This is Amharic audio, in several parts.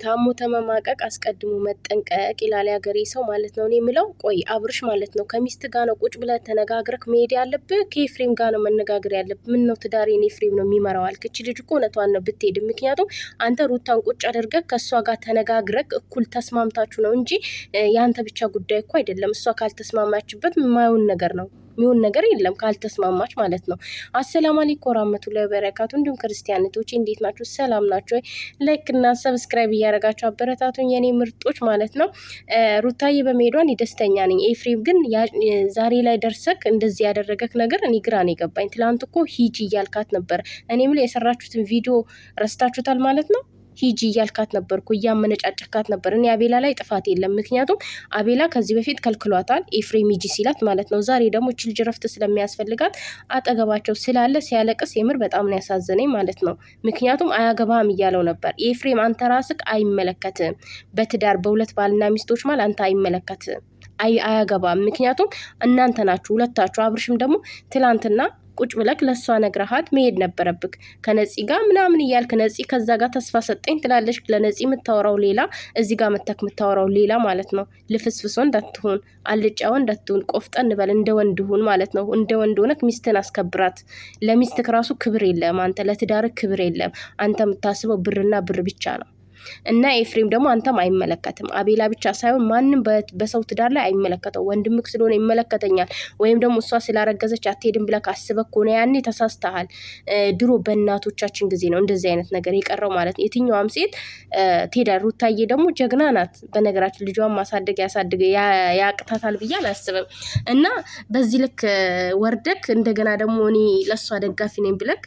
ታሞ ተመማቀቅ አስቀድሞ መጠንቀቅ ይላል ያገሬ ሰው ማለት ነው። እኔ የምለው ቆይ አብርሽ ማለት ነው ከሚስት ጋር ነው ቁጭ ብለህ ተነጋግረክ መሄድ ያለብህ? ከኤፍሬም ጋር ነው መነጋገር ያለብህ? ምን ነው ትዳሬን ኤፍሬም ነው የሚመራው አልክ? እቺ ልጅ እኮ እውነቷን ነው ብትሄድ። ምክንያቱም አንተ ሩታን ቁጭ አድርገህ ከእሷ ጋር ተነጋግረክ እኩል ተስማምታችሁ ነው እንጂ የአንተ ብቻ ጉዳይ እኮ አይደለም። እሷ ካልተስማማችበት የማይሆን ነገር ነው ሚሆን ነገር የለም ካልተስማማች ማለት ነው። አሰላሙ አለይኩም ወራህመቱላሂ ወበረካቱ። እንዲሁም ክርስቲያኖች እንዴት ናችሁ? ሰላም ናችሁ? ላይክ እና ሰብስክራይብ እያደረጋችሁ አበረታቱኝ የኔ ምርጦች ማለት ነው። ሩታዬ በመሄዷን ደስተኛ ነኝ። ኤፍሬም ግን ዛሬ ላይ ደርሰክ እንደዚህ ያደረገክ ነገር እኔ ግራ ነው የገባኝ። ትላንት እኮ ሂጂ እያልካት ነበር። እኔም ላይ የሰራችሁትን ቪዲዮ ረስታችሁታል ማለት ነው። ሂጂ እያልካት ነበር እኮ እያመነጫጨካት ነበር። እኔ አቤላ ላይ ጥፋት የለም። ምክንያቱም አቤላ ከዚህ በፊት ከልክሏታል ኤፍሬም ሂጂ ሲላት ማለት ነው። ዛሬ ደግሞ እቺ ልጅ ረፍት ስለሚያስፈልጋት አጠገባቸው ስላለ ሲያለቅስ የምር በጣም ነው ያሳዘነኝ ማለት ነው። ምክንያቱም አያገባም እያለው ነበር። ኤፍሬም አንተ ራስክ አይመለከትም። በትዳር በሁለት ባልና ሚስቶች ማለት አንተ አይመለከትም። አያገባም። ምክንያቱም እናንተ ናችሁ ሁለታችሁ። አብርሽም ደግሞ ትላንትና ቁጭ ብለክ ለሷ ነግረሃት መሄድ ነበረብክ ከነፂ ጋር ምናምን እያልክ ነፂ ከዛ ጋር ተስፋ ሰጠኝ ትላለች። ለነፂ የምታወራው ሌላ፣ እዚህ ጋር መተክ የምታወራው ሌላ ማለት ነው። ልፍስፍሶ እንዳትሆን፣ አልጫው እንዳትሆን፣ ቆፍጠን በል፣ እንደ ወንድ ሁን ማለት ነው። እንደ ወንድ ሆነክ ሚስትን አስከብራት። ለሚስትክ ራሱ ክብር የለም አንተ፣ ለትዳርክ ክብር የለም አንተ። የምታስበው ብርና ብር ብቻ ነው። እና ኤፍሬም ደግሞ አንተም አይመለከትም። አቤላ ብቻ ሳይሆን ማንም በሰው ትዳር ላይ አይመለከተው። ወንድምክ ስለሆነ ይመለከተኛል ወይም ደግሞ እሷ ስላረገዘች አትሄድም ብለህ አስበህ ከሆነ ያኔ ተሳስተሃል። ድሮ በእናቶቻችን ጊዜ ነው እንደዚህ አይነት ነገር የቀረው ማለት ነው። የትኛዋም ሴት ትሄዳለች። ሩታዬ ደግሞ ጀግና ናት። በነገራችን ልጇን ማሳደግ ያቅታታል ብዬ አላስብም። እና በዚህ ልክ ወርደክ እንደገና ደግሞ እኔ ለሷ ደጋፊ ነኝ ብለክ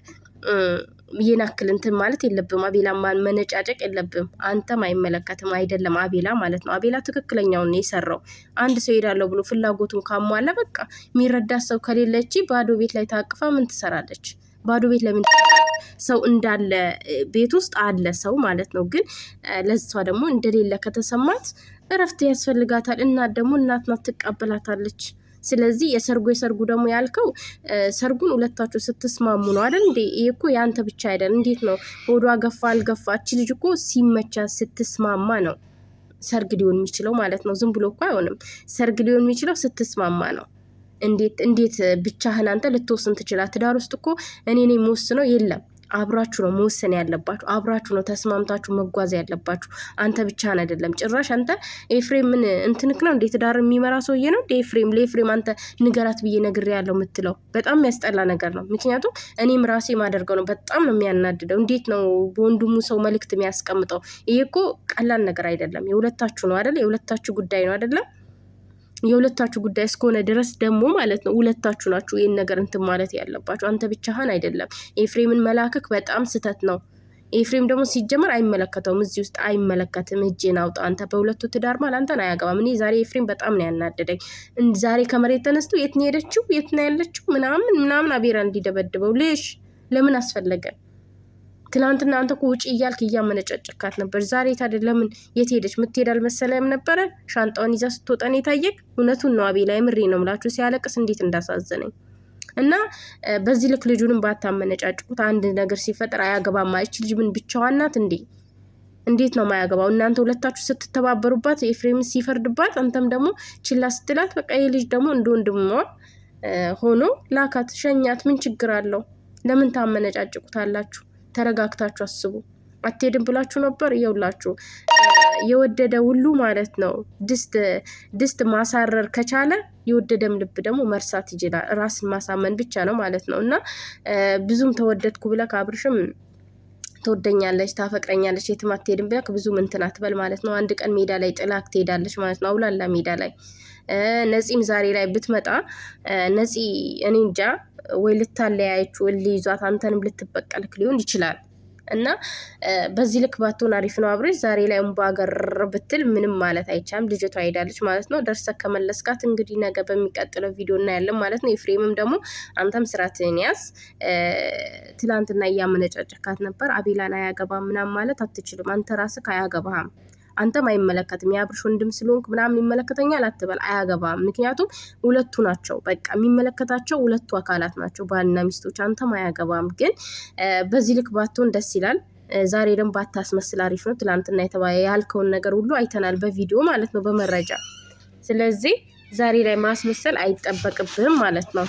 የናክል እንትን ማለት የለብም። አቤላ መነጫጨቅ የለብም። አንተም አይመለከትም አይደለም አቤላ ማለት ነው። አቤላ ትክክለኛውን ነው የሰራው። አንድ ሰው ሄዳለሁ ብሎ ፍላጎቱን ካሟላ በቃ የሚረዳት ሰው ከሌለች ባዶ ቤት ላይ ታቅፋ ምን ትሰራለች? ባዶ ቤት ለምን ትሰራለች? ሰው እንዳለ ቤት ውስጥ አለ ሰው ማለት ነው። ግን ለሷ ደግሞ እንደሌለ ከተሰማት እረፍት ያስፈልጋታል። እናት ደግሞ እናት ናት ትቀበላታለች። ስለዚህ የሰርጉ ደግሞ ያልከው ሰርጉን ሁለታችሁ ስትስማሙ ነው አይደል እንዴ? ይሄ እኮ ያንተ ብቻ አይደል። እንዴት ነው ሆዷ ገፋ አልገፋ? እቺ ልጅ እኮ ሲመቻ ስትስማማ ነው ሰርግ ሊሆን የሚችለው ማለት ነው። ዝም ብሎ እኮ አይሆንም። ሰርግ ሊሆን የሚችለው ስትስማማ ነው። እንዴት ብቻህን አንተ ልትወስን ትችላለህ? ትዳር ውስጥ እኮ እኔ ነኝ የምወስነው የለም። አብራችሁ ነው መወሰን ያለባችሁ። አብራችሁ ነው ተስማምታችሁ መጓዝ ያለባችሁ። አንተ ብቻህን አይደለም። ጭራሽ አንተ ኤፍሬም ምን እንትንክ ነው እንዴ? ትዳር የሚመራ ሰውዬ ነው ኤፍሬም። ለኤፍሬም አንተ ንገራት ብዬ ነግሬ ያለው የምትለው በጣም የሚያስጠላ ነገር ነው። ምክንያቱም እኔም ራሴ ማደርገው ነው። በጣም ነው የሚያናድደው። እንዴት ነው በወንድሙ ሰው መልእክት የሚያስቀምጠው? ይሄ እኮ ቀላል ነገር አይደለም። የሁለታችሁ ነው አይደል? የሁለታችሁ ጉዳይ ነው አይደለም? የሁለታችሁ ጉዳይ እስከሆነ ድረስ ደግሞ ማለት ነው ሁለታችሁ ናችሁ ይሄን ነገር እንትን ማለት ያለባችሁ። አንተ ብቻህን አይደለም። ኤፍሬምን መላክክ በጣም ስተት ነው። ኤፍሬም ደግሞ ሲጀመር አይመለከተውም። እዚህ ውስጥ አይመለከትም። እጄን አውጣ አንተ። በሁለቱ ትዳር ማለት አንተን አያገባም። እኔ ዛሬ ኤፍሬም በጣም ነው ያናደደኝ። ዛሬ ከመሬት ተነስቶ የት ነው ሄደችው? የት ነው ያለችው? ምናምን አቤራ እንዲደበድበው ለምን አስፈለገ? ትላንትና አንተ እኮ ውጪ እያልክ እያመነጨጨካት ነበር። ዛሬ ታዲያ ለምን የት ሄደች? ምትሄድ አልመሰለም ነበረ? ሻንጣውን ይዛ ስትወጣን የታየቅ። እውነቱን ነው አቤላ፣ የምሬ ነው ምላችሁ። ሲያለቅስ እንዴት እንዳሳዘነኝ እና በዚህ ልክ ልጁንም ባታመነጫጭቁት። አንድ ነገር ሲፈጠር አያገባም። እቺ ልጅ ምን ብቻዋን ናት እንዴ? እንዴት ነው ማያገባው? እናንተ ሁለታችሁ ስትተባበሩባት ኤፍሬም ሲፈርድባት፣ አንተም ደግሞ ችላ ስትላት፣ በቃ ይሄ ልጅ ደግሞ እንደ ወንድሟ ሆኖ ላካት፣ ሸኛት። ምን ችግር አለው? ለምን ታመነጫጭቁታላችሁ? ተረጋግታችሁ አስቡ። አትሄድም ብላችሁ ነበር። ይኸውላችሁ የወደደ ሁሉ ማለት ነው ድስት ማሳረር ከቻለ የወደደም ልብ ደግሞ መርሳት ይችላል። ራስን ማሳመን ብቻ ነው ማለት ነው። እና ብዙም ተወደድኩ ብለህ አብርሽም ትወደኛለች ታፈቅረኛለች የትም አትሄድም ብለህ ብዙም እንትን አትበል ማለት ነው። አንድ ቀን ሜዳ ላይ ጥላክ ትሄዳለች ማለት ነው። አውላላ ሜዳ ላይ ነፂም ዛሬ ላይ ብትመጣ ነፂ እኔ እንጃ ወይ ልታለያየችው ልይዟት አንተንም ልትበቀልክ ሊሆን ይችላል። እና በዚህ ልክ ባትሆን አሪፍ ነው። አብረሽ ዛሬ ላይ እንባገር ብትል ምንም ማለት አይቻልም። ልጅቷ ሄዳለች ማለት ነው። ደርሰክ ከመለስካት እንግዲህ ነገ በሚቀጥለው ቪዲዮ እናያለን ማለት ነው። ኤፍሬምም ደግሞ አንተም ስራትህን ያዝ። ትላንትና እያመነጫጨካት ነበር። አቤላን አያገባም ምናምን ማለት አትችልም። አንተ ራስህ አያገባህም። አንተም አይመለከትም። የአብርሽ ወንድም ስለሆንክ ምናምን ይመለከተኛል አትበል። አያገባም። ምክንያቱም ሁለቱ ናቸው። በቃ የሚመለከታቸው ሁለቱ አካላት ናቸው፣ ባልና ሚስቶች። አንተም አያገባም። ግን በዚህ ልክ ባትሆን ደስ ይላል። ዛሬ ደግሞ ባታስመስል አሪፍ ነው። ትላንትና ያልከውን ነገር ሁሉ አይተናል በቪዲዮ ማለት ነው፣ በመረጃ። ስለዚህ ዛሬ ላይ ማስመሰል አይጠበቅብህም ማለት ነው።